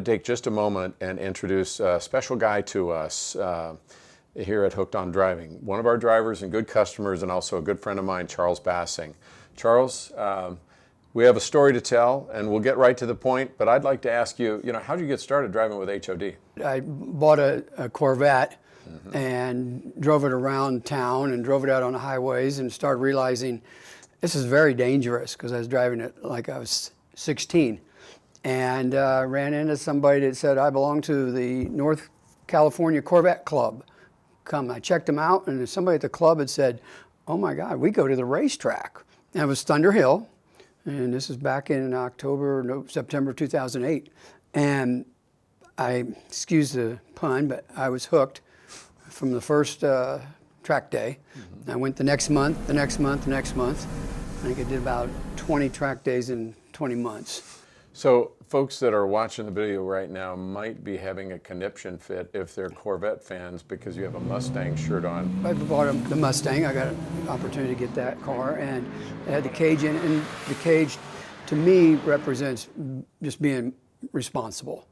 take just a moment and introduce a special guy to us here at Hooked on Driving. One of our drivers and good customers, and also a good friend of mine, Charles Bassing. Charles, we have a story to tell, and we'll get right to the point, but I'd like to ask you, how did you get started driving with HOD? I bought a Corvette and drove it around town and drove it out on the highways and started realizing this is very dangerous because I was driving it like I was 16. And ran into somebody that said, I belong to the North California Corvette Club. Come, I checked them out, and somebody at the club had said, oh my God, we go to the racetrack. And it was Thunder Hill, and this is back in September 2008. And excuse the pun, but I was hooked from the first track day. I went the next month, the next month, the next month. I think I did about 20 track days in 20 months. So folks that are watching the video right now might be having a conniption fit if they're Corvette fans because you have a Mustang shirt on. I bought the Mustang. I got an opportunity to get that car, and it had the cage in it, and the cage to me represents just being responsible.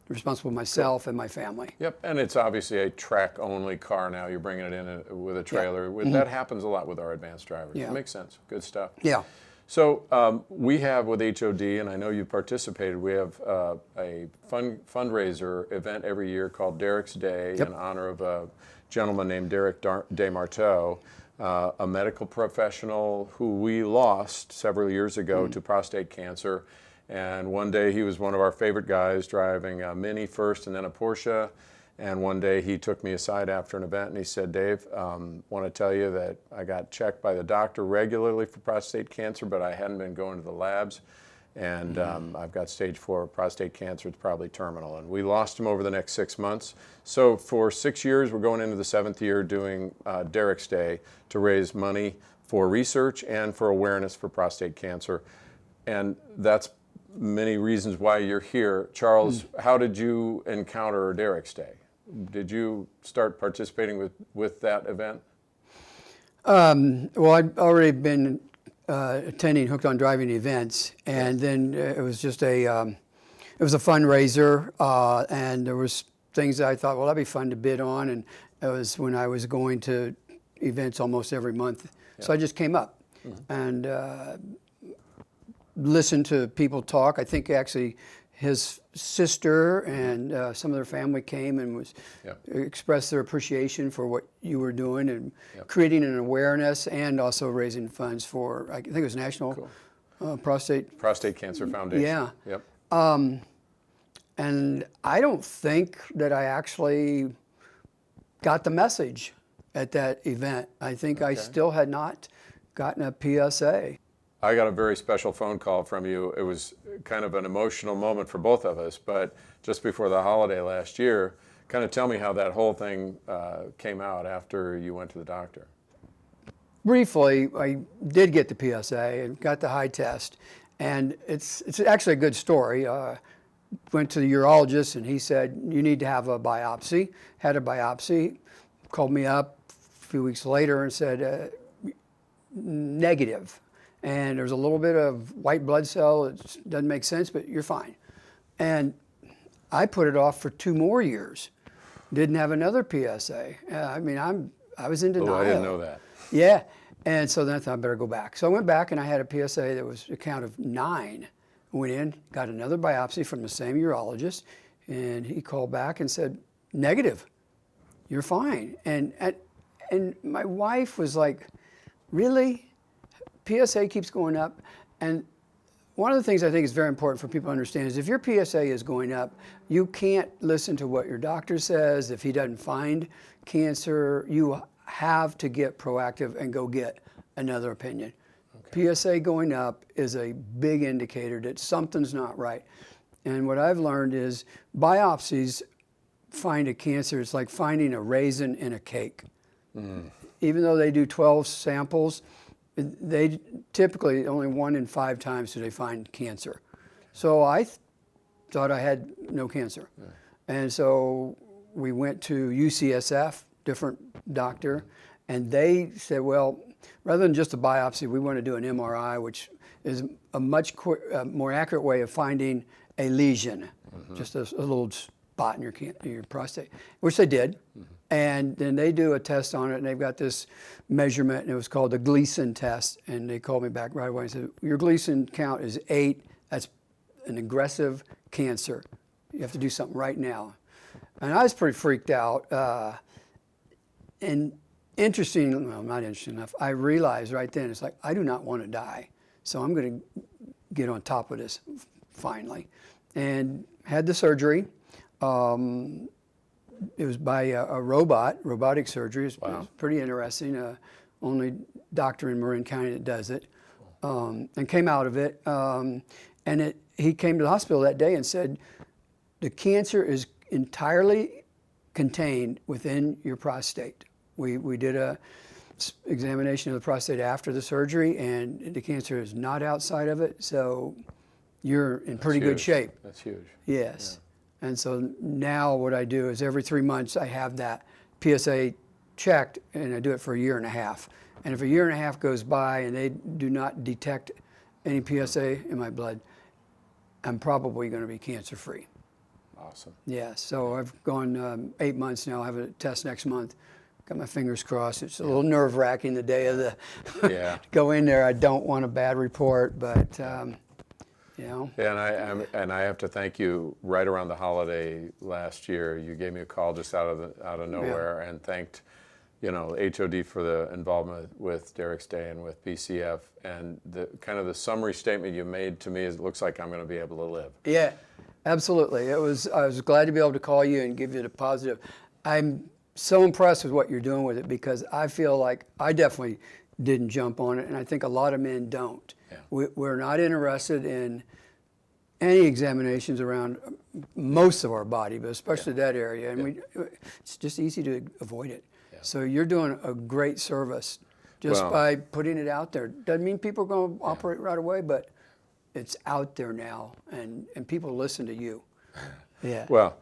Responsible myself and my family. Yep, and it's obviously a track-only car now. You're bringing it in with a trailer. That happens a lot with our advanced drivers. Yeah. It makes sense. Good stuff. Yeah. So we have with HOD, and I know you've participated, we have a fundraiser event every year called Derric's Day in honor of a gentleman named Derric Desmarteau, a medical professional who we lost several years ago to prostate cancer. And one day he was one of our favorite guys, driving a Mini first and then a Porsche. And one day he took me aside after an event and he said, Dave, want to tell you that I got checked by the doctor regularly for prostate cancer, but I hadn't been going to the labs. And I've got stage 4 prostate cancer. It's probably terminal. And we lost him over the next 6 months. So for 6 years, we're going into the 7th year doing Derric's Day to raise money for research and for awareness for prostate cancer. And that's many reasons why you're here. Charles, how did you encounter Derric's Day? Did you start participating with that event? Well, I'd already been attending Hooked on Driving events, and then it was just it was a fundraiser, and there was things that I thought, well, that'd be fun to bid on, and it was when I was going to events almost every month. So I just came up and listened to people talk. I think actually his sister and some of their family came and expressed their appreciation for what you were doing and creating an awareness and also raising funds for, I think it was National Prostate Cancer Foundation. Yeah. Yep. And I don't think that I actually got the message at that event. I think I still had not gotten a PSA. I got a very special phone call from you. It was kind of an emotional moment for both of us, but just before the holiday last year, kind of tell me how that whole thing came out after you went to the doctor. Briefly, I did get the PSA and got the high test, and it's actually a good story. Went to the urologist and he said, you need to have a biopsy. Had a biopsy, called me up a few weeks later and said, negative. And there's a little bit of white blood cell. It doesn't make sense, but you're fine. And I put it off for 2 more years. Didn't have another PSA. I mean, I was in denial. Oh, I didn't know that. Yeah. And so then I thought I better go back. So I went back and I had a PSA that was a count of 9. Went in, got another biopsy from the same urologist, and he called back and said, negative. You're fine. And my wife was like, really? PSA keeps going up. And one of the things I think is very important for people to understand is if your PSA is going up, you can't listen to what your doctor says. If he doesn't find cancer, you have to get proactive and go get another opinion. Okay. PSA going up is a big indicator that something's not right. And what I've learned is biopsies find a cancer. It's like finding a raisin in a cake. Even though they do 12 samples, they typically only 1 in 5 times do they find cancer. So I thought I had no cancer. Yeah. And so we went to UCSF, different doctor, and they said, well, rather than just a biopsy, we want to do an MRI, which is a much more accurate way of finding a lesion. just a little spot in your prostate, which they did. And then they do a test on it, and they've got this measurement, and it was called the Gleason test. And they called me back right away and said, your Gleason count is 8. That's an aggressive cancer. You have to do something right now. And I was pretty freaked out. And interesting, well, not interesting enough, I realized right then, it's like, I do not want to die. So I'm going to get on top of this finally. And had the surgery. It was by a robotic surgery. It was pretty interesting. Only doctor in Marin County that does it. And came out of it. He came to the hospital that day and said, the cancer is entirely contained within your prostate. We did a examination of the prostate after the surgery, and the cancer is not outside of it, so you're in pretty good shape. That's huge. Yes. Yeah. And so now what I do is every 3 months I have that PSA checked, and I do it for a year and a half. And if a year and a half goes by and they do not detect any PSA in my blood, I'm probably going to be cancer-free. Awesome. Yeah, so I've gone 8 months now. I have a test next month. Got my fingers crossed. It's a little nerve-wracking the day of the go in there. I don't want a bad report, but you know. Yeah, and I have to thank you. Right around the holiday last year, you gave me a call just out of nowhere and thanked, HOD for the involvement with Derric's Day and with PCF. And the kind of the summary statement you made to me is, it looks like I'm going to be able to live. Yeah, absolutely. I was glad to be able to call you and give you the positive. I'm so impressed with what you're doing with it, because I feel like I definitely didn't jump on it, and I think a lot of men don't. Yeah. We're not interested in any examinations around most of our body, but especially that area, and it's just easy to avoid it. Yeah. So you're doing a great service just by putting it out there. Doesn't mean people are going to operate right away, but it's out there now, and people listen to you. Yeah. Well,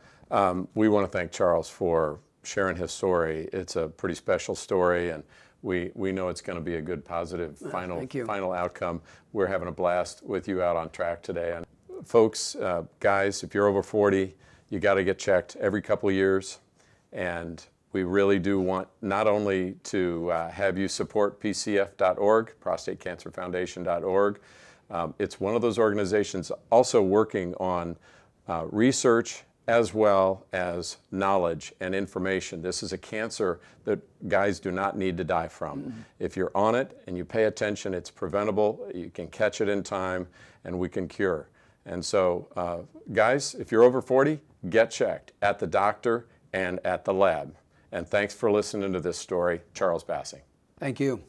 we want to thank Charles for sharing his story. It's a pretty special story, and we know it's going to be a good, positive final outcome. We're having a blast with you out on track today. And folks, guys, if you're over 40, you got to get checked every couple of years. And we really do want not only to have you support PCF.org, ProstateCancerFoundation.org. It's one of those organizations also working on research as well as knowledge and information. This is a cancer that guys do not need to die from. Mm-hmm. If you're on it and you pay attention, it's preventable. You can catch it in time, and we can cure. And so, guys, if you're over 40, get checked at the doctor and at the lab. And thanks for listening to this story. Charles Bassing. Thank you.